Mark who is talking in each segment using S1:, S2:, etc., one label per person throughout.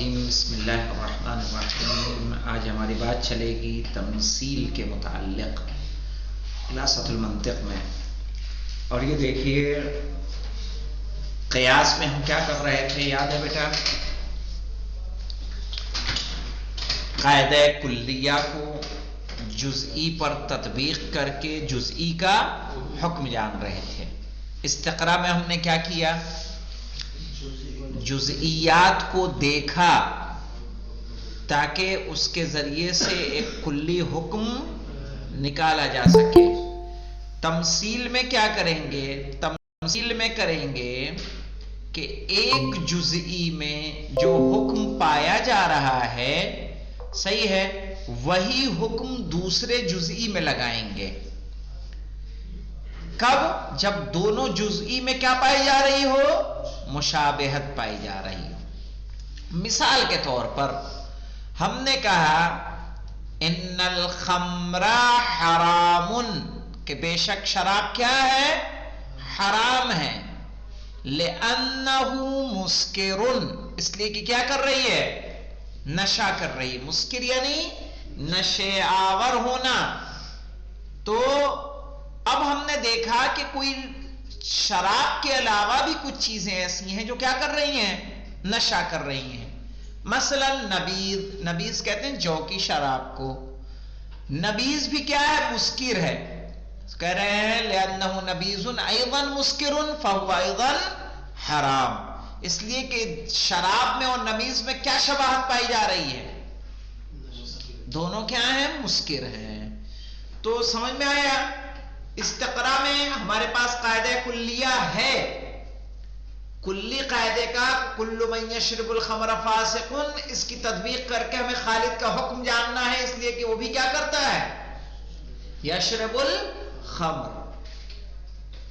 S1: الرجیم بسم اللہ الرحمن الرحیم۔ آج ہماری بات چلے گی تمثیل کے متعلق خلاصۃ المنطق میں۔ اور یہ دیکھیے قیاس میں ہم کیا کر رہے تھے، یاد ہے بیٹا؟ قاعدہ کلیہ کو جزئی پر تطبیق کر کے جزئی کا حکم جان رہے تھے۔ استقراء میں ہم نے کیا کیا؟ جزئیات کو دیکھا تاکہ اس کے ذریعے سے ایک کلی حکم نکالا جا سکے۔ تمثیل میں کیا کریں گے؟ تمثیل میں کریں گے کہ ایک جزئی میں جو حکم پایا جا رہا ہے، صحیح ہے، وہی حکم دوسرے جزئی میں لگائیں گے۔ کب؟ جب دونوں جزئی میں کیا پائی جا رہی ہو؟ مشابہت پائی جا رہی ہو۔ مثال کے طور پر ہم نے کہا ان الخمر حرام، کہ بے شک شراب کیا ہے؟ حرام ہے۔ لأنہ مسکر، اس لیے کہ کیا کر رہی ہے؟ نشہ کر رہی ہے۔ مسکر یعنی نشے آور ہونا۔ تو اب ہم نے دیکھا کہ کوئی شراب کے علاوہ بھی کچھ چیزیں ایسی ہیں جو کیا کر رہی ہیں؟ نشہ کر رہی ہیں۔ مثلا نبیذ، نبیذ کہتے ہیں جو کی شراب کو۔ نبیذ بھی کیا ہے؟ مسکر ہے۔ کہہ رہے ہیں لأنه نبیذ ایضا مسکر فهو ایضا حرام، اس لیے کہ شراب میں اور نبیذ میں کیا شباہت پائی جا رہی ہے؟ دونوں کیا ہیں؟ مسکر ہیں۔ تو سمجھ میں آیا؟ استقراء میں ہمارے پاس قاعدہ کلیہ ہے، کلی قاعدے کا کل من یشرب الخمر فاسق، اس کی تطبیق کر کے ہمیں خالد کا حکم جاننا ہے، اس لیے کہ وہ بھی کیا کرتا ہے؟ یشرب الخمر۔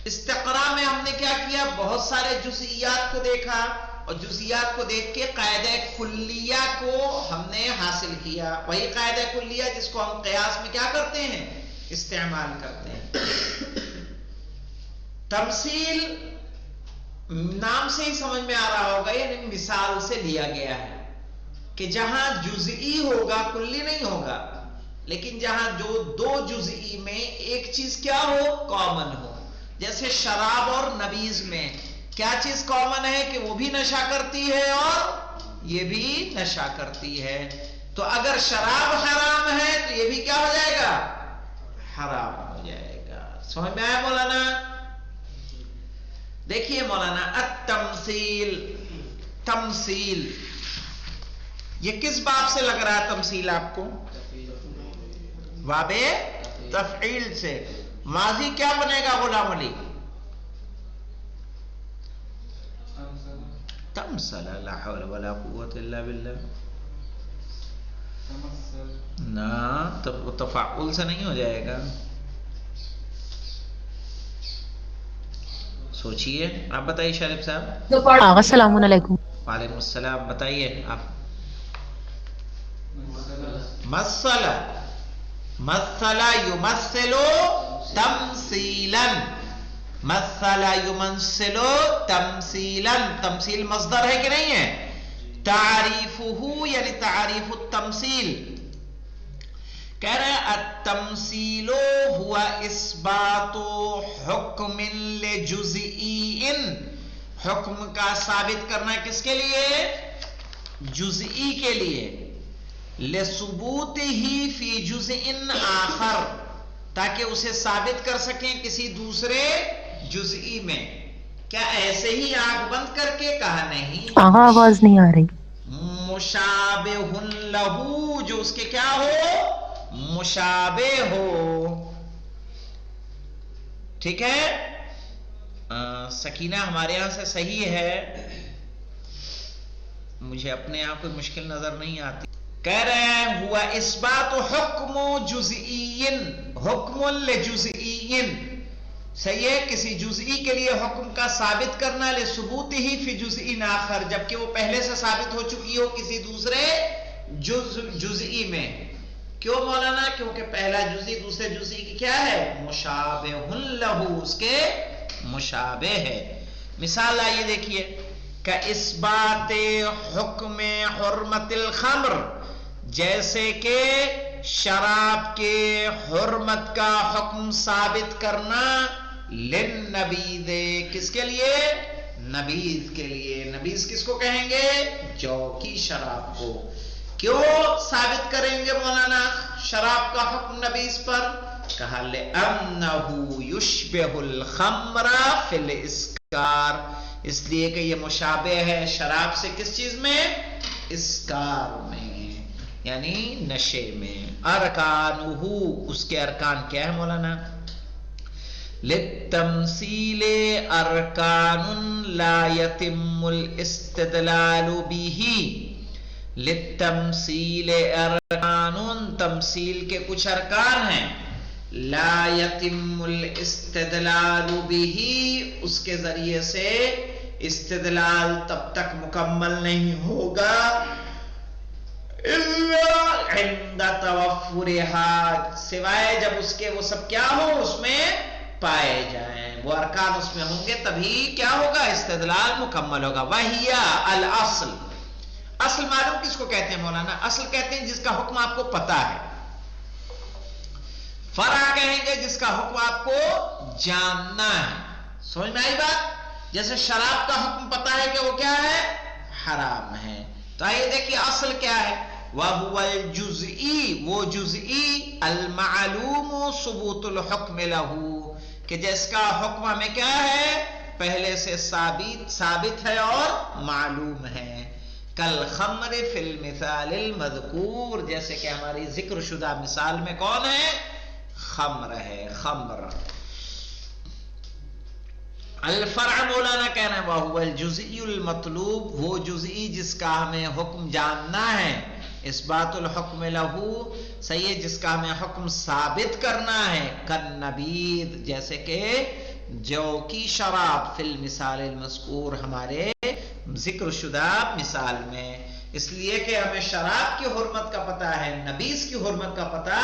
S1: استقراء میں ہم نے کیا کیا؟ بہت سارے جزئیات کو دیکھا اور جزئیات کو دیکھ کے قاعدہ کلیہ کو ہم نے حاصل کیا، وہی قاعدہ کلیہ جس کو ہم قیاس میں کیا کرتے ہیں؟ استعمال کرتے ہیں۔ تمثیل نام سے ہی سمجھ میں آ رہا ہوگا، یعنی مثال سے لیا گیا ہے کہ جہاں جزئی ہوگا کلی نہیں ہوگا، لیکن جہاں جو دو جزئی میں ایک چیز کیا ہو؟ کامن ہو۔ جیسے شراب اور نبیذ میں کیا چیز کامن ہے؟ کہ وہ بھی نشہ کرتی ہے اور یہ بھی نشہ کرتی ہے۔ تو اگر شراب حرام ہے تو یہ بھی کیا ہو جائے گا؟ حرام ہو جائے گا۔ سمجھ میں آیا مولانا؟ دیکھیے مولانا، التمثیل، تمثیل یہ کس باب سے لگ رہا ہے تمثیل آپ کو؟ باب تفعیل سے۔ ماضی کیا بنے گا غلام علی؟ تمثل، لا حول ولا قوت الا باللہ۔ نہ تفعول سے نہیں ہو جائے گا، سوچئے۔ آپ بتائیے شارف صاحب۔
S2: السلام علیکم۔
S1: وعلیکم السلام، بتائیے آپ۔ مثل، مثل یمثل تمثیلا، مثل یمثل تمثیلا، تمثیل مصدر ہے کہ نہیں ہے؟ تعریفہ یعنی تعریف التمثیل، کہہ رہے ہیں التمثیل هو اثبات حکم لجزئی، حکم کا ثابت کرنا کس کے لیے؟ جزئی کے لیے۔ لثبوتہ فی جزء آخر، تاکہ اسے ثابت کر سکیں کسی دوسرے جزئی میں۔ کیا ایسے ہی آنکھ بند کر کے؟ کہا نہیں،
S2: آہا آواز نہیں آ رہی۔
S1: مشابہ لہو، جو اس کے کیا ہو؟ مشابہ ہو۔ ٹھیک ہے؟ سکینہ ہمارے یہاں سے صحیح ہے، مجھے اپنے آپ کوئی مشکل نظر نہیں آتی۔ کہہ رہے ہیں ہوا اثبات حکم جزئی، حکم لجزئی، صحیح ہے، کسی جزئی کے لیے حکم کا ثابت کرنا، لثبوتہ فی جزء آخر، جبکہ وہ پہلے سے ثابت ہو چکی ہو کسی دوسرے جزئی میں۔ کیوں مولانا؟ کیونکہ پہلا جزئی دوسرے جزئی کی کیا ہے؟ مشابہ لہو، اس کے مشابہ ہے۔ مثال آئیے دیکھیے، کا اثبات حکم حرمت الخمر، جیسے کہ شراب کے حرمت کا حکم ثابت کرنا، للنبیذ کس کے لیے؟ نبیذ کے لیے۔ نبیذ کس کو کہیں گے؟ جو کی شراب کو۔ کیوں ثابت کریں گے مولانا شراب کا حکم نبیذ پر؟ کہا لِأَنَّهُ يُشْبِهُ الْخَمْرَ فِي الْإِسْكَارِ، اس لیے کہ یہ مشابہ ہے شراب سے کس چیز میں؟ اسکار میں، یعنی نشے میں۔ ارکانہ، اس کے ارکان کیا ہے مولانا؟ لِلتَّمْثِيلِ أَرْكَانٌ لَا يَتِمُّ الْإِسْتِدْلَالُ بِهِ، لِلتَّمْثِيلِ أَرْكَانٌ، تمثیل کے کچھ ارکان ہیں، لا يتم الاستدلال به، اس کے ذریعے سے استدلال تب تک مکمل نہیں ہوگا الا عند توفرها، سوائے جب اس کے وہ سب کیا ہو اس میں پائے جائیں، وہ ارکان اس میں ہوں گے تبھی کیا ہوگا؟ استدلال مکمل ہوگا۔ وہی الاصل، اصل معلوم کس کو کہتے ہیں مولانا؟ اصل کہتے ہیں جس کا حکم آپ کو پتا ہے، فرع کہیں گے جس کا حکم آپ کو جاننا ہے۔ سمجھ میں آئی بات؟ جیسے شراب کا حکم پتا ہے کہ وہ کیا ہے؟ حرام ہے۔ تو آئیے دیکھیے اصل کیا ہے؟ وَهُوَ الْجُزْئِي، وہ جزئی، المعلوم ثبوت الحکم لہو، کہ جس کا حکم ہمیں کیا ہے؟ پہلے سے ثابت ہے اور معلوم ہے۔ کالخمر فی المثال المذکور، جیسے کہ ہماری ذکر شدہ مثال میں کون ہے؟ خمر ہے، خمر۔ الفرع مولانا کہنا ہے وَهُوَ الْجُزْئِيُّ الْمَطْلُوب، وہ جزئی جس کا ہمیں حکم جاننا ہے، اثبات الحکم لہو، صحیح ہے، جس کا ہمیں حکم ثابت کرنا ہے، کالنبیذ، جیسے کہ جو کی شراب، فی المثال المذکور، ہمارے ذکر شدہ مثال میں، اس لیے کہ ہمیں شراب کی حرمت کا پتہ ہے، نبیذ کی حرمت کا پتہ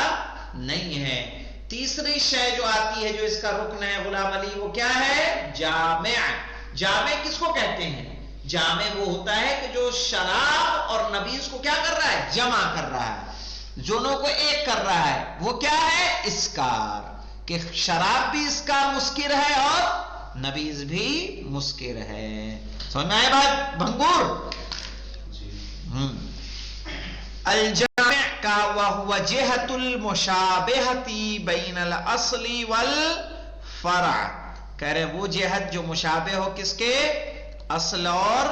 S1: نہیں ہے۔ تیسری شے جو آتی ہے جو اس کا رکن ہے غلام علی، وہ کیا ہے؟ جامع۔ جامع کس کو کہتے ہیں؟ جامع وہ ہوتا ہے کہ جو شراب اور نبیذ کو کیا کر رہا ہے؟ جمع کر رہا ہے، دونوں کو ایک کر رہا ہے۔ وہ کیا ہے؟ اسکار، کہ شراب بھی اسکار مسکر ہے اور نبیذ بھی مسکر ہے۔ سمجھ میں آئے بات بھنگور؟ الجامع کا وہو جہت المشابہتی بین الاصل والفرع، کہہ رہے وہ جہت جو مشابہ ہو کس کے؟ اصل اور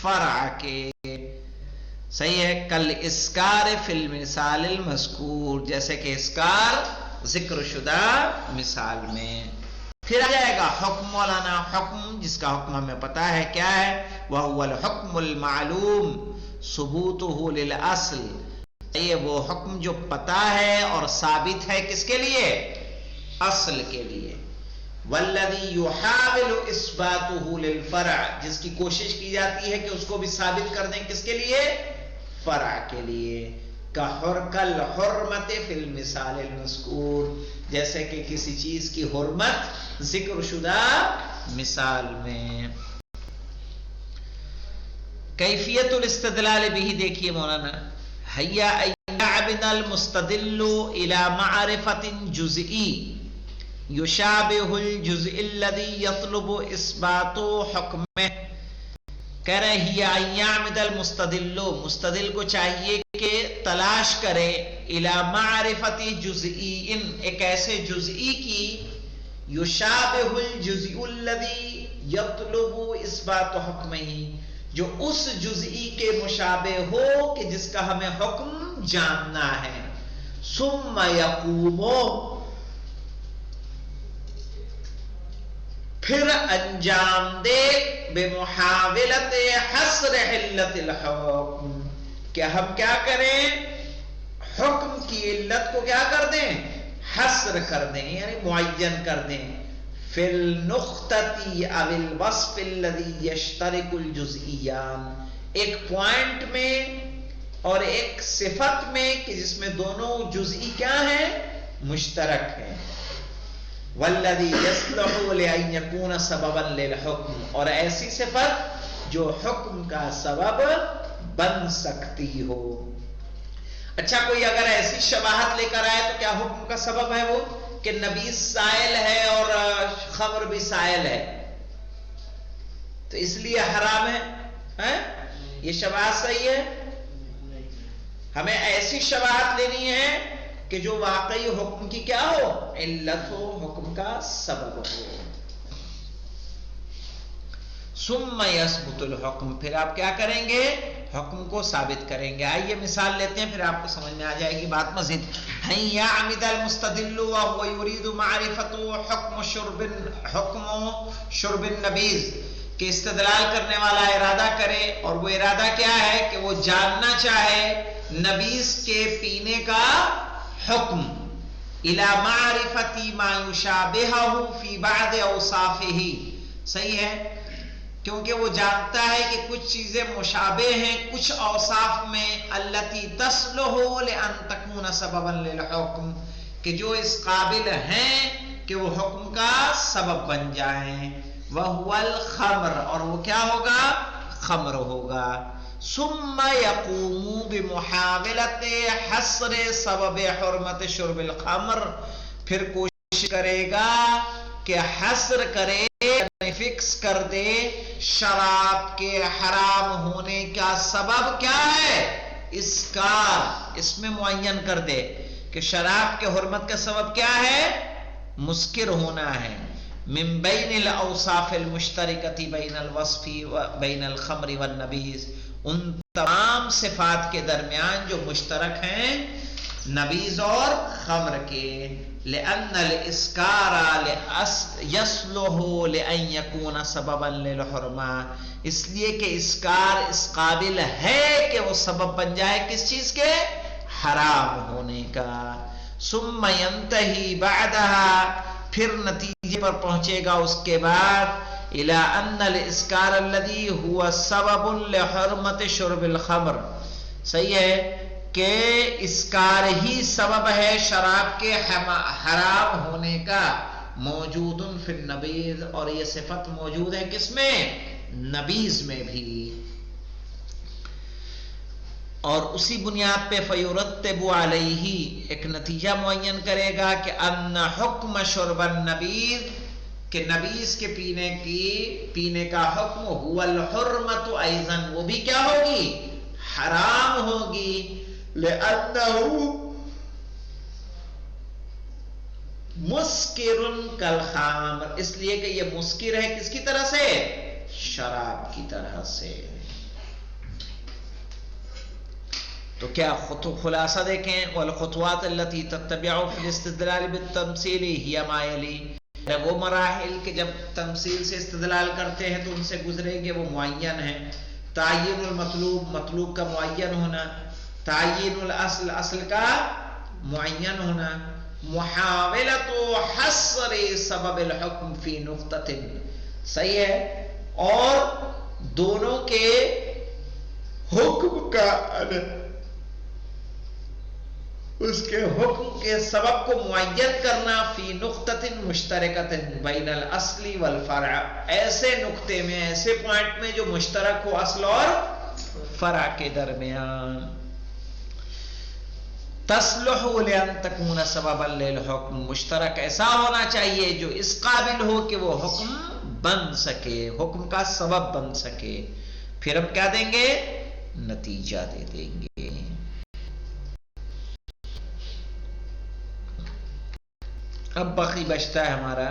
S1: فرع کے، صحیح ہے۔ کل اسکار فی المثال المذکور، جیسے کہ اسکار ذکر شدہ مثال میں۔ پھر آ جائے گا حکم مولانا، حکم جس کا حکم ہمیں پتا ہے کیا ہے؟ وہو الحکم المعلوم ثبوتہ للاصل، یہ وہ حکم جو پتا ہے اور ثابت ہے کس کے لیے؟ اصل کے لیے۔ والذی یحاول اثباتہ للفرع، جس کی کوشش کی جاتی ہے کہ اس کو بھی ثابت کر دیں کس کے لیے؟ فرع کے لیے۔ کالحرمت فی المثال المذکور، جیسے کہ کسی چیز کی حرمت ذکر شدہ مثال میں۔ کیفیت الاستدلال بھی دیکھیے مولانا، حیا ان يعبد المستدل الى معرفت جزئی یشابہ الجزء الذی یطلب اثبات حکمہ، کہہ رہے ہیں ان يعمد المستدل، مستدل کو چاہیے کہ تلاش کرے الى معرفت جزئی، ایک ایسے جزئی کی، یشابہ الجزء الذی یطلب اثبات حکمہ، جو اس جزئی کے مشابہ ہو کہ جس کا ہمیں حکم جاننا ہے۔ ثم یقوم، پھر انجام دے، بمحاولت حصر علت الحکم، کہ ہم کیا کریں؟ حکم کی علت کو کیا کر دیں؟ حصر کر دیں، یعنی معین کر دیں۔ فی النقطۃ او الوصف الذی یشترک الجزئیان، ایک پوائنٹ میں اور ایک صفت میں کہ جس میں دونوں جزئی کیا ہیں؟ مشترک ہیں۔ والذی یصلح لأن یکون سببا للحکم، اور ایسی صفت جو حکم کا سبب بن سکتی ہو. اچھا کوئی اگر ایسی شباہت لے کر آئے تو کیا حکم کا سبب ہے وہ کہ نبیذ سائل ہے اور خمر بھی سائل ہے تو اس لیے حرام ہے؟ یہ شباہت صحیح ہے؟ ہمیں ایسی شباہت لینی ہے کہ جو واقعی حکم کی کیا ہو، علت ہو، حکم کا سبب ہو. ثم يثبت الحکم، پھر آپ کیا کریں گے، حکم کو ثابت کریں گے. آئیے مثال لیتے ہیں پھر آپ کو سمجھ میں آ جائے گی بات مزید. يعمد المستدل وهو يريد معرفة حکم شرب النبیذ، کہ استدلال کرنے والا ارادہ کرے اور وہ ارادہ کیا ہے کہ وہ جاننا چاہے نبیذ کے پینے کا حکم، الى معرفة ما يشابهه في بعض اوصافه. صحیح ہے، کیونکہ وہ جانتا ہے کہ کچھ چیزیں مشابہ ہیں کچھ اوصاف میں، التی تصلح لان تکون سببا للحکم، کہ جو اس قابل ہیں کہ وہ حکم کا سبب بن جائیں. وہو الخمر، اور وہ کیا ہوگا، خمر ہوگا. ثم یقوم بمحاولت حصر سبب حرمت شرب الخمر، پھر کوشش کرے گا کہ حصر کرے، فکس کر دے شراب کے حرام ہونے کا سبب کیا ہے، اسکار، اس میں معین کر دے کہ شراب کے حرمت کا سبب کیا ہے، مسکر ہونا ہے. من بین الاوصاف المشترکۃ بین الوصف بین الخمر والنبیذ، ان تمام صفات کے درمیان جو مشترک ہیں نبیذ اور خمر کے. لأن الاسکار یصلح لأن یکون سببا للحرمہ، اس لیے کہ اسکار اس قابل ہے کہ وہ سبب بن جائے کس چیز کے، حرام ہونے کا. ثم ينتہی بعدها، پھر نتیجے پر پہنچے گا اس کے بعد، الى ان الاسکار الذي هو سبب لحرمت شرب الخمر. صحیح ہے کہ اسکار ہی سبب ہے شراب کے حرام ہونے کا، موجود فی النبیذ، اور یہ صفت موجود ہے کس میں، نبیذ میں بھی. اور اسی بنیاد پہ فیرتب علیہ، ایک نتیجہ معین کرے گا کہ ان حکم شرب النبیذ، کہ نبیذ کے پینے کا حکم، هو الحرمت ایضا، وہ بھی کیا ہوگی، حرام ہوگی. لأنه مسکر کالخمر، اس لیے کہ یہ مسکر ہے کس کی طرح سے، شراب کی طرح سے. تو کیا خلاصہ دیکھیں، والخطوات التي تتبع في الاستدلال بالتمثيل هي ما يلي، وہ مراحل کہ جب تمثیل سے استدلال کرتے ہیں تو ان سے گزریں گے وہ معین ہیں. تعین المطلوب، مطلوب کا معین ہونا. تعین الاصل، اصل کا معین ہونا. محاولت حصر سبب الحکم فی نقطۃ، صحیح ہے، اور دونوں کے حکم کا، اس کے حکم کے سبب کو معین کرنا، فی نقطۃ مشترکۃ بین الاصل والفرع، ایسے نقطے میں، ایسے پوائنٹ میں جو مشترک ہو اصل اور فرع کے درمیان. تصلح لأن تکون سببا للحکم، مشترک ایسا ہونا چاہیے جو اس قابل ہو کہ وہ حکم بن سکے، حکم کا سبب بن سکے. پھر ہم کیا دیں گے، نتیجہ دے دیں گے. اب باقی بچتا ہے ہمارا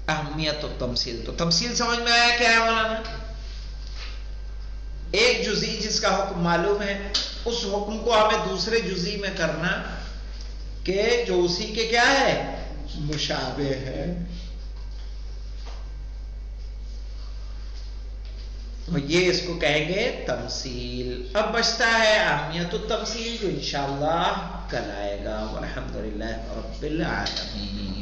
S1: اہمیت و تمثیل. تو تمثیل سمجھ میں آیا کیا ہے مولانا، ایک جزئی جس کا حکم معلوم ہے، اس حکم کو ہمیں دوسرے جزئی میں کرنا کہ جو اسی کے کیا ہے، مشابہ ہے. یہ اس کو کہیں گے تمثیل. اب بچتا ہے اہمیت التمثیل جو انشاءاللہ کل آئے گا. والحمدللہ رب العالمین.